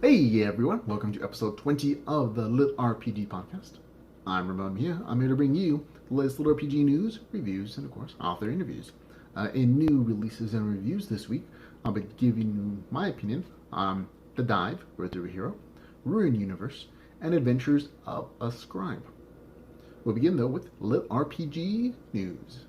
Hey everyone, welcome to episode 20 of the LitRPG Podcast. I'm Ramon Mejia. I'm here to bring you the latest LitRPG news, reviews, and of course, author interviews. In new releases and reviews this week, I'll be giving you my opinion on The Dive, Birth of a Hero, Ruin Universe, and Adventures of a Scribe. We'll begin though with LitRPG news.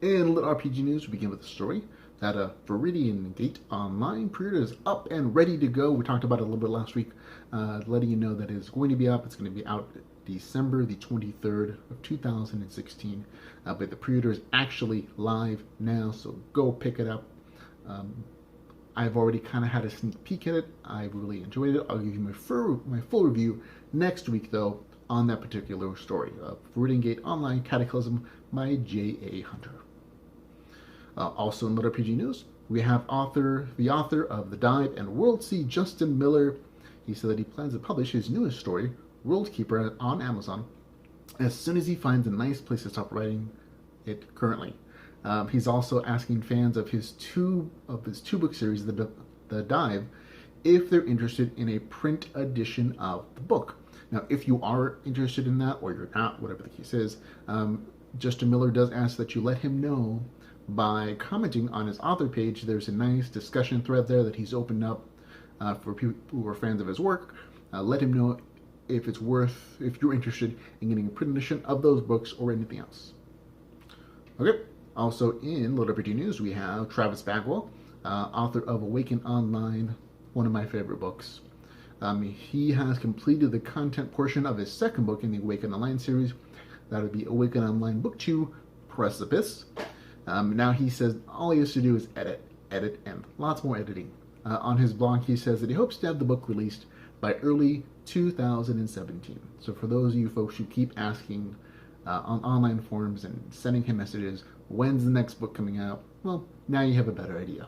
In LitRPG news, we begin with a story that Viridian Gate Online pre-order is up and ready to go. We talked about it a little bit last week, letting you know that it's going to be up. It's going to be out December the 23rd of 2016, but the pre-order is actually live now, so go pick it up. I've already kind of had a sneak peek at it. I really enjoyed it. I'll give you my full review next week, though, on that particular story. Viridian Gate Online Cataclysm by J.A. Hunter. Also in LitRPG news, we have the author of The Dive and World Sea, Justin Miller. He said that he plans to publish his newest story, World Keeper, on Amazon as soon as he finds a nice place to stop writing it currently. He's also asking fans of his two book series, The Dive, if they're interested in a print edition of the book. Now, if you are interested in that, or you're not, whatever the case is, Justin Miller does ask that you let him know by commenting on his author page. There's a nice discussion thread there that he's opened up for people who are fans of his work. Let him know if you're interested in getting a print edition of those books or anything else. Okay. Also in LitRPG news, we have Travis Bagwell, author of Awaken Online, one of my favorite books. He has completed the content portion of his second book in the Awaken Online series. That would be Awaken Online Book 2, Precipice. Now he says all he has to do is edit, and lots more editing. On his blog, he says that he hopes to have the book released by early 2017. So for those of you folks who keep asking on online forums and sending him messages, when's the next book coming out? Well, now you have a better idea.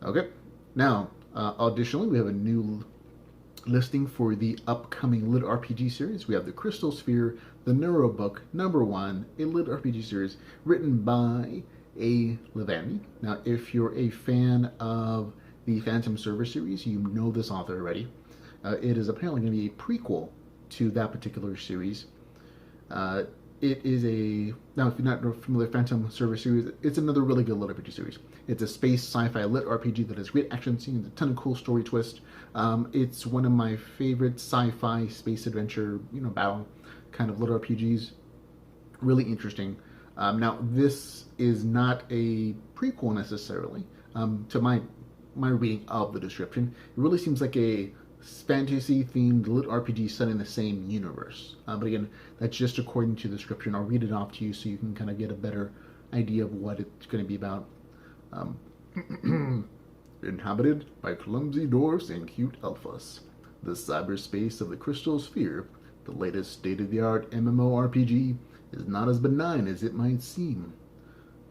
Okay, now, additionally, we have a new listing for the upcoming LitRPG series. We have the Crystal Sphere, the Neurobook #1, a LitRPG series written by A. Levandi. Now, if you're a fan of the Phantom Server series, you know this author already. It is apparently going to be a prequel to that particular series. It is now if you're not familiar with Phantom Server series, it's another really good LitRPG series. It's a space sci-fi LitRPG that has great action scenes, a ton of cool story twists. It's one of my favorite sci-fi space adventure, battle kind of LitRPGs. Really interesting. Now this is not a prequel necessarily. To my reading of the description, it really seems like a fantasy-themed LitRPG set in the same universe. But again, that's just according to the description. I'll read it off to you so you can kind of get a better idea of what it's going to be about. Inhabited by clumsy dwarfs and cute alphas, the cyberspace of the Crystal Sphere, the latest state-of-the-art MMORPG, is not as benign as it might seem.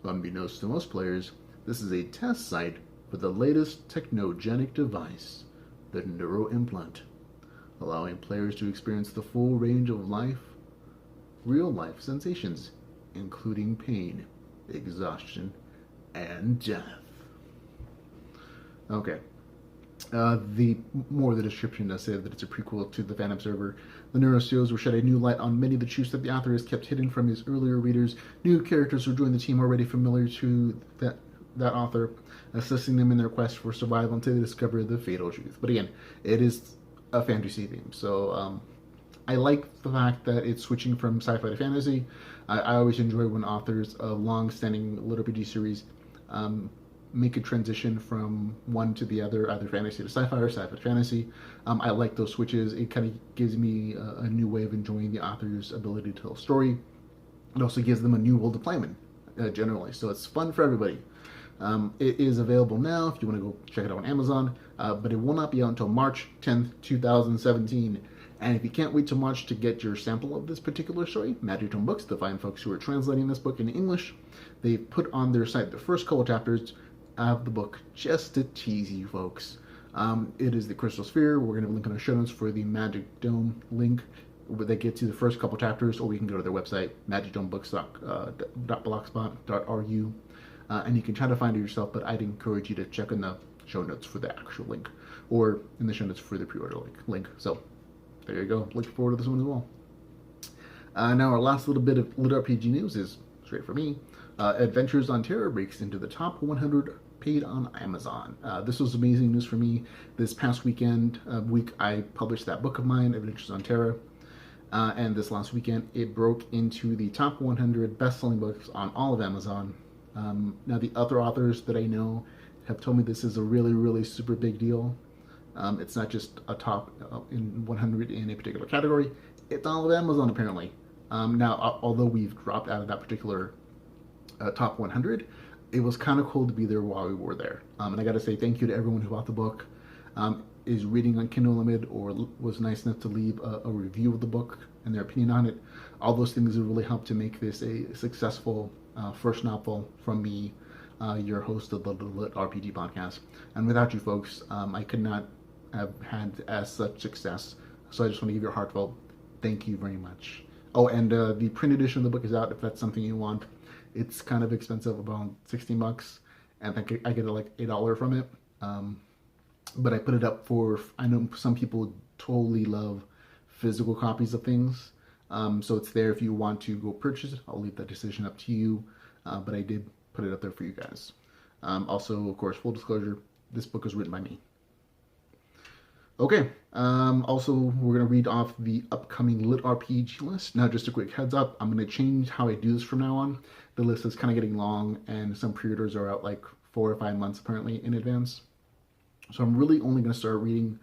Unbeknownst to most players, this is a test site for the latest technogenic device, the neuroimplant, allowing players to experience the full range of real-life sensations, including pain, exhaustion, and death. Okay. The description does say that it's a prequel to the Phantom Server. The Neuro series will shed a new light on many of the truths that the author has kept hidden from his earlier readers. New characters will join the team already familiar to that author, assisting them in their quest for survival until they discover the fatal truth. But again, it is a fantasy theme, so I like the fact that it's switching from sci-fi to fantasy. I always enjoy when authors of long-standing LitRPG series make a transition from one to the other, either fantasy to sci-fi or sci-fi to fantasy. I like those switches. It kind of gives me a new way of enjoying the author's ability to tell a story. It also gives them a new world to play in, generally. So it's fun for everybody. It is available now if you want to go check it out on Amazon, but it will not be out until March 10th, 2017. And if you can't wait till March to get your sample of this particular story, Magic Tome Books, the fine folks who are translating this book into English, they've put on their site the first couple chapters of the book just to tease you folks. It is the Crystal Sphere. We're going to link in our show notes for the Magic Dome link They get to the first couple chapters, or we can go to their website, magicdomebooks.blogspot.ru, and you can try to find it yourself, but I'd encourage you to check in the show notes for the actual link, or in the show notes for the pre-order link. So there you go. Looking forward to this one as well. Now our last little bit of LitRPG news is straight for me. Adventures on Terra breaks into the top 100 paid on Amazon. This was amazing news for me. This past week I published that book of mine, Adventures on Terra, and this last weekend it broke into the top 100 best-selling books on all of Amazon. Now the other authors that I know have told me this is a really, really super big deal. It's not just a top in 100 in a particular category. It's all of Amazon apparently. Now, although we've dropped out of that particular top 100, it was kind of cool to be there while we were there. And I got to say thank you to everyone who bought the book, is reading on Kindle Unlimited, or was nice enough to leave a review of the book and their opinion on it. All those things have really helped to make this a successful first novel from me, your host of the LitRPG Podcast. And without you folks, I could not have had as such success. So I just want to give you a heartfelt thank you very much. Oh, and the print edition of the book is out if that's something you want. It's kind of expensive, about $60, and I think I get like $1 from it. But I put it up for, I know some people totally love physical copies of things. So it's there if you want to go purchase it. I'll leave that decision up to you. But I did put it up there for you guys. Also, of course, full disclosure, this book was written by me. Okay, also we're going to read off the upcoming LitRPG list. Now, just a quick heads up, I'm going to change how I do this from now on. The list is kind of getting long, and some pre-orders are out like 4 or 5 months apparently in advance. So I'm really only going to start reading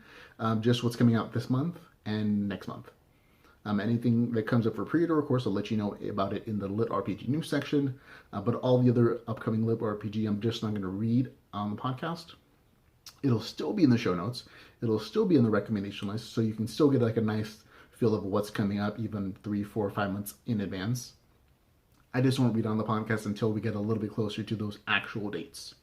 just what's coming out this month and next month. Anything that comes up for pre-order, of course, I'll let you know about it in the LitRPG news section. But all the other upcoming LitRPG, I'm just not going to read on the podcast. It'll still be in the show notes. It'll still be in the recommendation list, so you can still get like a nice feel of what's coming up even 3, 4, 5 months in advance. I just won't read on the podcast until we get a little bit closer to those actual dates.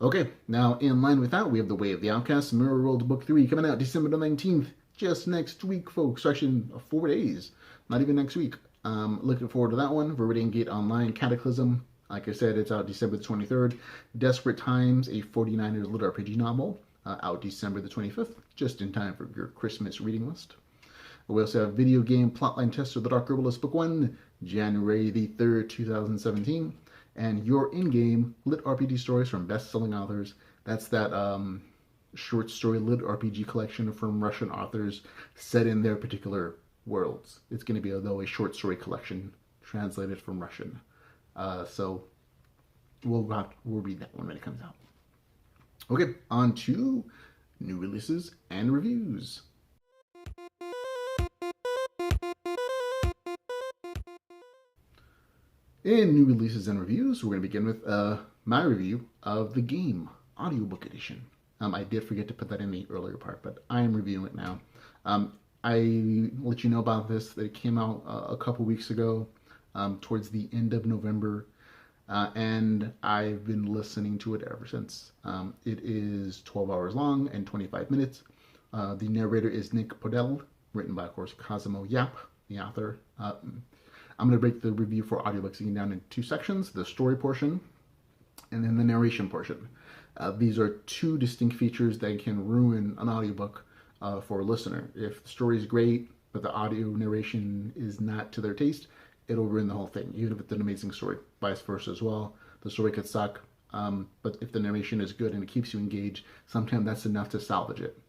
Okay, now in line with that, we have The Way of the Outcast, Mirror World Book 3, coming out December the 19th, just next week, folks. Actually, in 4 days, not even next week. Looking forward to that one. Viridian Gate Online, Cataclysm. Like I said, it's out December the 23rd. Desperate Times, a 49ers LitRPG novel, out December the 25th, just in time for your Christmas reading list. We also have Video Game Plotline Tester, The Dark Herbalist Book 1, January the 3rd, 2017. And Your In-Game LitRPG Stories from Best-Selling Authors. That's that short story LitRPG collection from Russian authors set in their particular worlds. It's going to be, though, a short story collection translated from Russian. So we'll read that one when it comes out. Okay, on to new releases and reviews. In new releases and reviews, we're going to begin with my review of the game audiobook edition. I did forget to put that in the earlier part, but I am reviewing it now. I let you know about this, that it came out a couple weeks ago, towards the end of November, and I've been listening to it ever since. It is 12 hours long and 25 minutes. The narrator is Nick Podell, written by, of course, Cosimo Yap, the author. I'm going to break the review for audiobooks again down into 2 sections, the story portion and then the narration portion. These are 2 distinct features that can ruin an audiobook for a listener. If the story is great, but the audio narration is not to their taste, it'll ruin the whole thing, even if it's an amazing story. Vice versa as well. The story could suck, but if the narration is good and it keeps you engaged, sometimes that's enough to salvage it.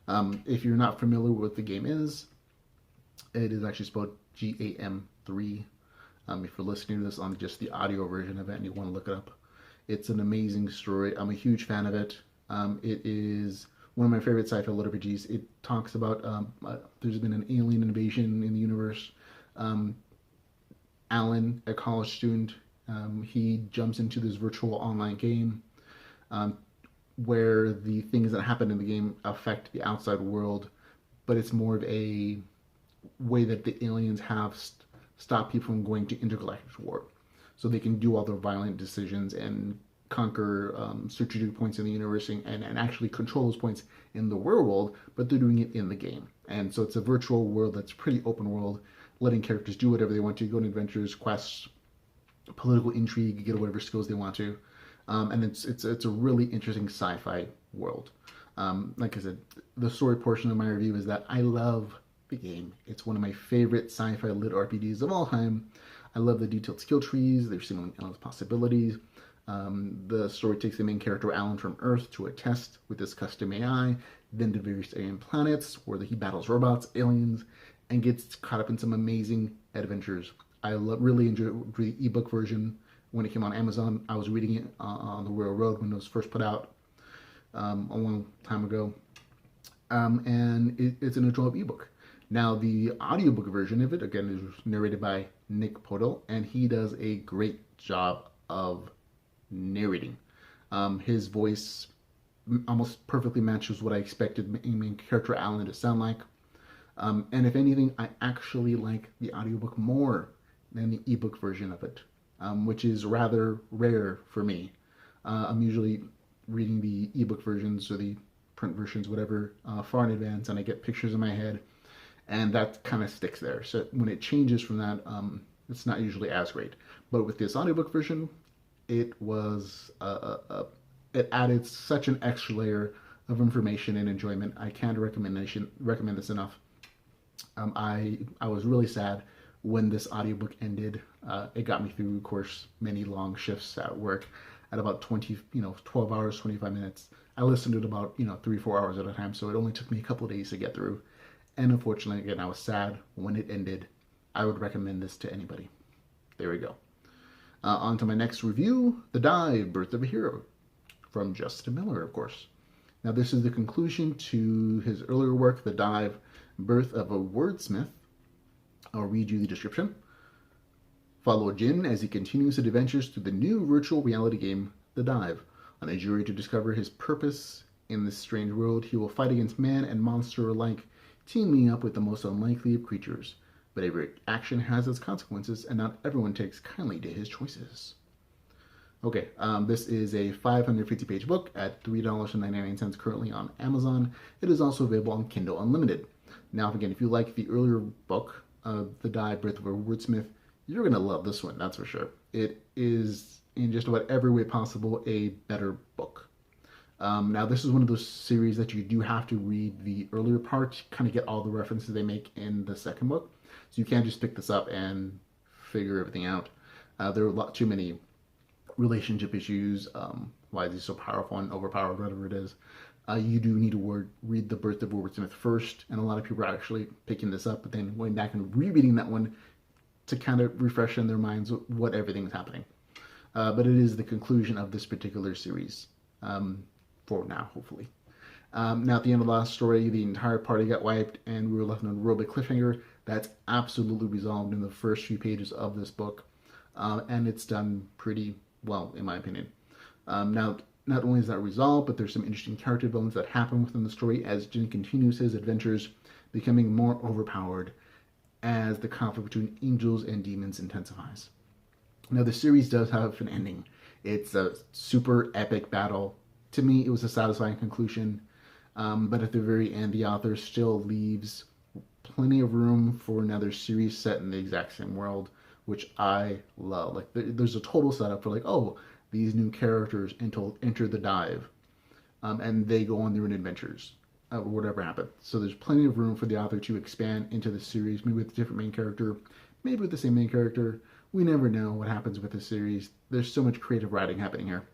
If you're not familiar with what the game is, it is actually spelled GAM3. If you're listening to this on just the audio version of it and you want to look it up, it's an amazing story. I'm a huge fan of it. It is one of my favorite sci-fi LitRPGs. It talks about there's been an alien invasion in the universe. Alan, a college student, he jumps into this virtual online game where the things that happen in the game affect the outside world, but it's more of a way that the aliens have stopped people from going to intergalactic war. So they can do all their violent decisions and conquer strategic points in the universe and actually control those points in the real world, but they're doing it in the game. And so it's a virtual world that's pretty open world, letting characters do whatever they want to, go on adventures, quests, political intrigue, get whatever skills they want to. And it's a really interesting sci-fi world. Like I said, the story portion of my review is that I love the game. It's one of my favorite sci-fi lit RPGs of all time. I love the detailed skill trees. There's seemingly endless possibilities. The story takes the main character Alan from Earth to a test with this custom AI, then to various alien planets where he battles robots, aliens, and gets caught up in some amazing adventures. I really enjoyed the ebook version when it came on Amazon. I was reading it on the Royal Road when it was first put out a long time ago, and it's an enjoyable ebook. Now, the audiobook version of it, again, is narrated by Nick Podell, and he does a great job of narrating. His voice almost perfectly matches what I expected main character Alan to sound like. And if anything, I actually like the audiobook more than the ebook version of it, which is rather rare for me. I'm usually reading the ebook versions or the print versions, whatever, far in advance, and I get pictures in my head, and that kind of sticks there. So when it changes from that, it's not usually as great. But with this audiobook version, it was it added such an extra layer of information and enjoyment. I can't recommend this enough. I was really sad when this audiobook ended. It got me through, of course, many long shifts at work at about 12 hours, 25 minutes. I listened to it about, 3-4 hours at a time, so it only took me a couple of days to get through. And unfortunately, again, I was sad when it ended. I would recommend this to anybody. There we go. On to my next review, The Dive, Birth of a Hero, from Justin Miller, of course. Now, this is the conclusion to his earlier work, The Dive, Birth of a Wordsmith. I'll read you the description. Follow Jin as he continues his adventures through the new virtual reality game, The Dive. On a journey to discover his purpose in this strange world, he will fight against man and monster alike, teaming up with the most unlikely of creatures. But every action has its consequences, and not everyone takes kindly to his choices. Okay, this is a 550-page book at $3.99 currently on Amazon. It is also available on Kindle Unlimited. Now, again, if you like the earlier book, The Dive, Birth of a Wordsmith, you're going to love this one, that's for sure. It is, in just about every way possible, a better book. Now, this is one of those series that you do have to read the earlier part, kind of get all the references they make in the second book. So you can't just pick this up and figure everything out. There are a lot too many relationship issues, why is he so powerful and overpowered, whatever it is. You do need to read The Birth of a Wordsmith first, and a lot of people are actually picking this up, but then going back and rereading that one to kind of refresh in their minds what everything's happening. But it is the conclusion of this particular series, for now, hopefully. Now, at the end of the last story, the entire party got wiped, and we were left on a real big cliffhanger. That's absolutely resolved in the first few pages of this book, and it's done pretty well, in my opinion. Now, not only is that resolved, but there's some interesting character developments that happen within the story as Jin continues his adventures, becoming more overpowered as the conflict between angels and demons intensifies. Now, the series does have an ending. It's a super epic battle. To me, it was a satisfying conclusion, but at the very end, the author still leaves plenty of room for another series set in the exact same world, which I love. Like, there's a total setup for, like, oh, these new characters enter the dive, and they go on their own adventures, or whatever happened. So there's plenty of room for the author to expand into the series, maybe with a different main character, maybe with the same main character. We never know what happens with the series. There's so much creative writing happening here.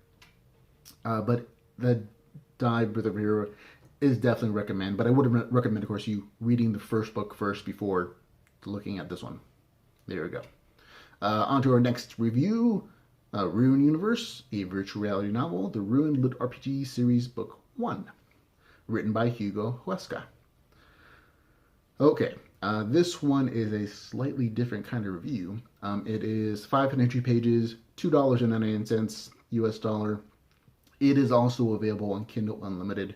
But The Dive, Birth of a Hero is definitely recommend, but I would recommend, of course, you reading the first book first before looking at this one. There we go. On to our next review, Ruin Universe, a virtual reality novel, the Ruin LitRPG series, book 1, written by Hugo Huesca. Okay, this one is a slightly different kind of review. It is 502 pages, $2.99 US dollar. It is also available on Kindle Unlimited.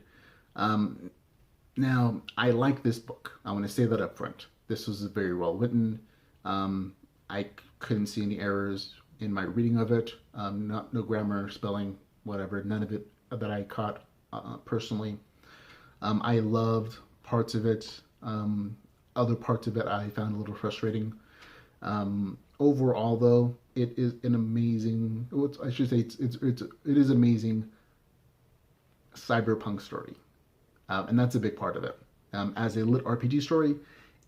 Now, I like this book. I want to say that up front. This was very well written. I couldn't see any errors in my reading of it. No grammar, spelling, whatever. None of it that I caught personally. I loved parts of it. Other parts of it I found a little frustrating. Overall, though, it is an amazing. I should say it is amazing cyberpunk story, and that's a big part of it. As a lit RPG story,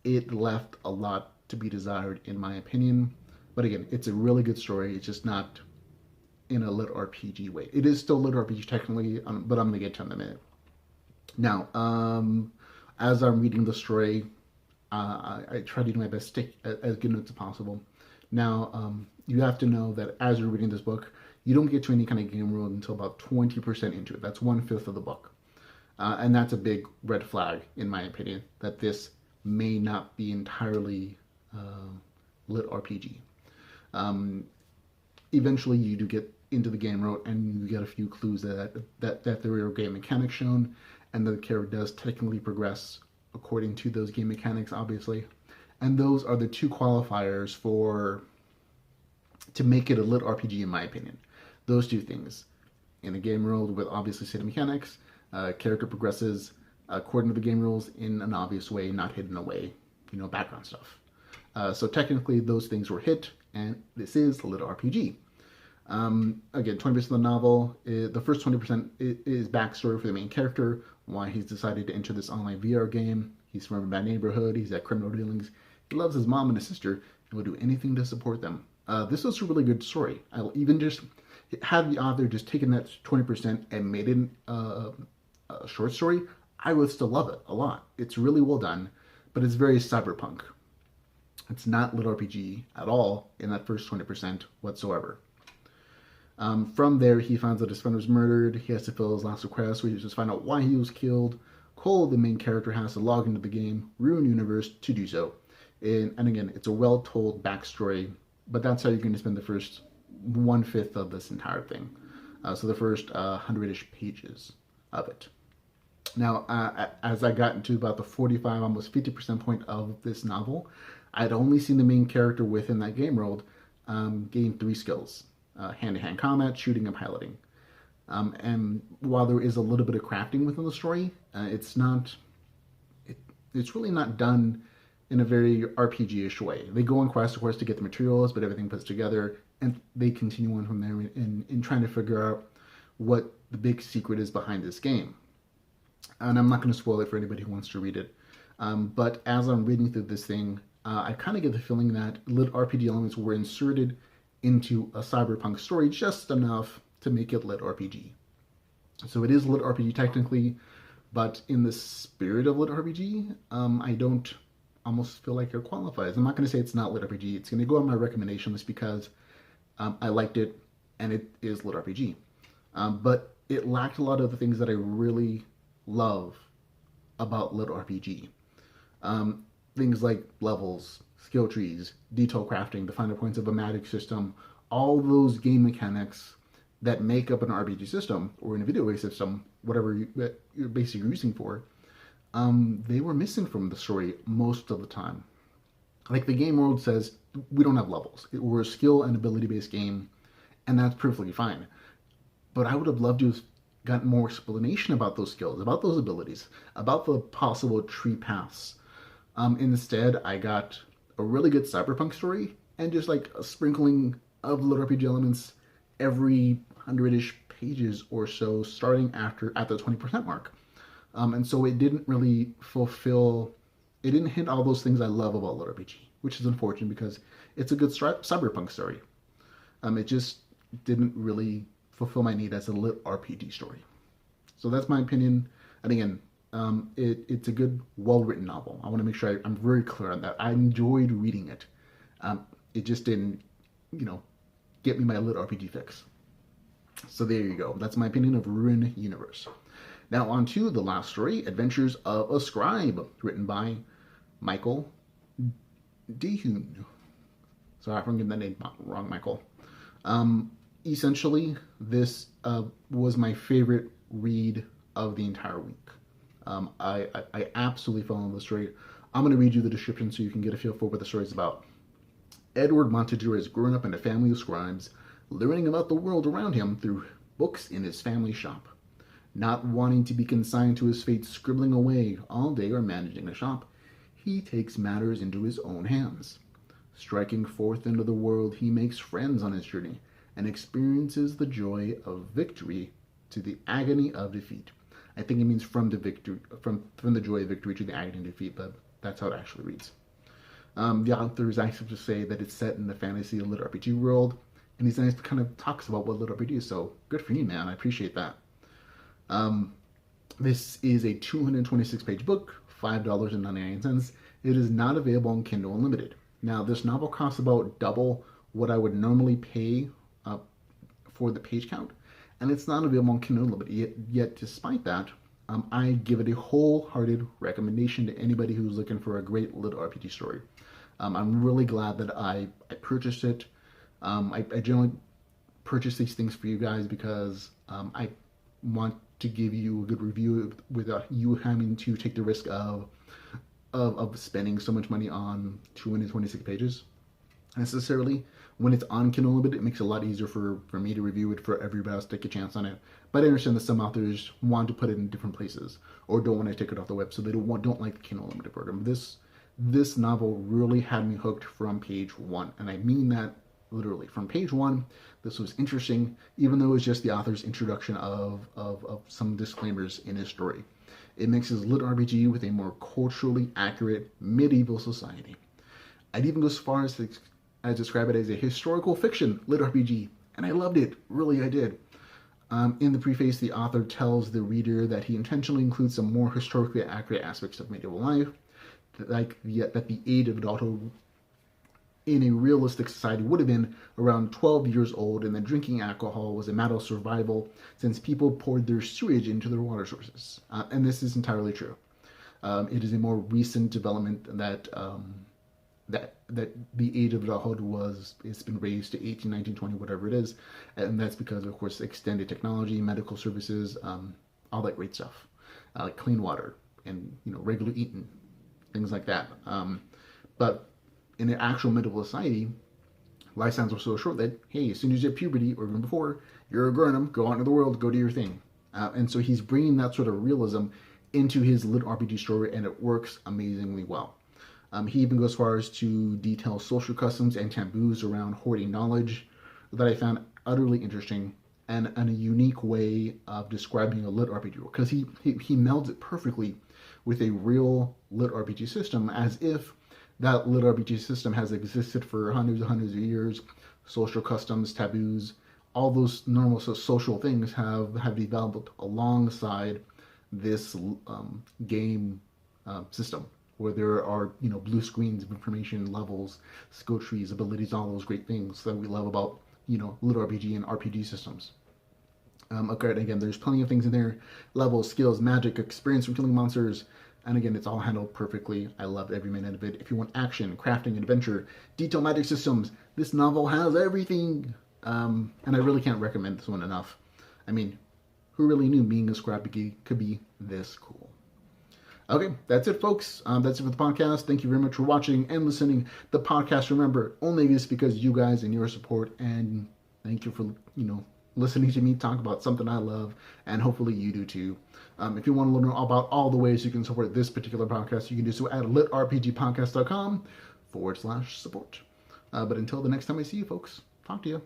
it left a lot to be desired, in my opinion. But again, it's a really good story. It's just not in a lit RPG way. It is still lit RPG technically, but I'm gonna get to it in a minute. Now, as I'm reading the story, I try to do my best to take as good notes as possible. Now, you have to know that as you're reading this book, you don't get to any kind of game world until about 20% into it. That's 1/5 of the book. And that's a big red flag, in my opinion, that this may not be entirely lit RPG. Eventually, you do get into the game world, and you get a few clues that there are game mechanics shown, and the character does technically progress according to those game mechanics, obviously. And those are the two qualifiers to make it a lit RPG, in my opinion. Those two things. In a game world with obviously stated mechanics, character progresses according to the game rules in an obvious way, not hidden away, background stuff. So technically, those things were hit, and this is a lit RPG. Again, 20% of the novel, the first 20% is backstory for the main character, why he's decided to enter this online VR game. He's from a bad neighborhood, he's had criminal dealings, he loves his mom and his sister, and will do anything to support them. This was a really good story. I'll even just had the author just taken that 20% and made it a short story, I would still love it a lot. It's really well done, but it's very cyberpunk. It's not lit RPG at all in that first 20% whatsoever. From there, he finds that his friend was murdered. He has to fill his last request, which is just find out why he was killed. Cole, the main character, has to log into the game, Ruin Universe, to do so. And again, it's a well-told backstory, but that's how you're going to spend the first 1/5 of this entire thing. So the first 100-ish pages of it. Now, as I got into about the 45, almost 50% point of this novel, I'd only seen the main character within that game world gain 3 skills. Hand-to-hand combat, shooting, and piloting. And while there is a little bit of crafting within the story, it's really not done in a very RPG-ish way. They go on quest to quest to get the materials, but everything puts together, and they continue on from there in trying to figure out what the big secret is behind this game. And I'm not going to spoil it for anybody who wants to read it. But as I'm reading through this thing, I kind of get the feeling that lit RPG elements were inserted into a cyberpunk story just enough to make it lit RPG. So it is lit RPG technically, but in the spirit of lit RPG, I don't almost feel like it qualifies. I'm not going to say it's not lit RPG. It's going to go on my recommendation list because I liked it and it is lit RPG. But it lacked a lot of the things that I really love about lit RPG. Things like levels, skill trees, detail crafting, the finer points of a magic system, all those game mechanics that make up an RPG system or in a video game system, whatever you're basically using for, they were missing from the story most of the time. Like the game world says, we don't have levels. We're a skill and ability based game, and that's perfectly fine. But I would have loved to have gotten more explanation about those skills, about those abilities, about the possible tree paths. Instead, I got a really good cyberpunk story and just like a sprinkling of little RPG elements every 100-ish pages or so, starting at the 20% mark. And so it didn't really it didn't hit all those things I love about lit RPG, which is unfortunate because it's a good cyberpunk story. It just didn't really fulfill my need as a lit RPG story. So that's my opinion. And again, it's a good, well-written novel. I want to make sure I'm very clear on that. I enjoyed reading it. It just didn't, get me my lit RPG fix. So there you go. That's my opinion of Ruin Universe. Now on to the last story, Adventures of a Scribe, written by Michael Dehun. Sorry if I'm getting that name wrong, Michael. Essentially, this was my favorite read of the entire week. I absolutely fell in love with the story. I'm going to read you the description so you can get a feel for what the story is about. Edward Montague has grown up in a family of scribes, learning about the world around him through books in his family shop. Not wanting to be consigned to his fate scribbling away all day or managing the shop, he takes matters into his own hands. Striking forth into the world, he makes friends on his journey and experiences the joy of victory to the agony of defeat. I think it means from the victory, from the joy of victory to the agony of defeat, but that's how it actually reads. The authors actually just say that it's set in the fantasy LitRPG world, and he's nice kind of talks about what LitRPG is. So good for you, man. I appreciate that. This is a 226-page book, $5.99. It is not available on Kindle Unlimited. Now, this novel costs about double what I would normally pay for the page count, and it's not available on Kindle Unlimited. Yet despite that, I give it a wholehearted recommendation to anybody who's looking for a great LitRPG story. I'm really glad that I purchased it. I generally purchase these things for you guys because I want to give you a good review without you having to take the risk of spending so much money on 226 pages. Necessarily, when it's on Kindle Unlimited, it makes it a lot easier for me to review it, for everybody else to take a chance on it. But I understand that some authors want to put it in different places or don't want to take it off the web, so they don't like the Kindle Unlimited program. This novel really had me hooked from page one, and I mean that literally. From page one, this was interesting, even though it was just the author's introduction of some disclaimers in his story. It mixes LitRPG with a more culturally accurate medieval society. I'd even go as far as to describe it as a historical fiction LitRPG, and I loved it. Really, I did. In the preface, the author tells the reader that he intentionally includes some more historically accurate aspects of medieval life, that the age of adulthood in a realistic society would have been around 12 years old, and that drinking alcohol was a matter of survival since people poured their sewage into their water sources. And this is entirely true. It is a more recent development that the age of adulthood it's been raised to 18, 19, 20, whatever it is, and that's because, of course, extended technology, medical services, all that great stuff, like clean water and regular eating, things like that. But in an actual medieval society, lifespans were so short that, hey, as soon as you have puberty, or even before, you're a grown-up, go out into the world, go do your thing. And so he's bringing that sort of realism into his LitRPG story, and it works amazingly well. He even goes as far as to detail social customs and taboos around hoarding knowledge that I found utterly interesting and a unique way of describing a LitRPG world, because he melds it perfectly with a real LitRPG system, as if that LitRPG system has existed for hundreds and hundreds of years. Social customs, taboos, all those normal social things have developed alongside this game system, where there are blue screens of information, levels, skill trees, abilities, all those great things that we love about LitRPG and RPG systems. Okay, again, there's plenty of things in there: levels, skills, magic, experience from killing monsters. And again, it's all handled perfectly. I loved every minute of it. If you want action, crafting, adventure, detailed magic systems, this novel has everything. And I really can't recommend this one enough. I mean, who really knew being a scrap could be this cool? Okay, that's it, folks. That's it for the podcast. Thank you very much for watching and listening. The podcast, remember, only exists because you guys and your support. And thank you for, listening to me talk about something I love, and hopefully you do too. If you want to learn about all the ways you can support this particular podcast, you can do so at litrpgpodcast.com/support. But until the next time I see you, folks, talk to you.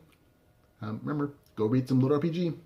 Remember, go read some LitRPG.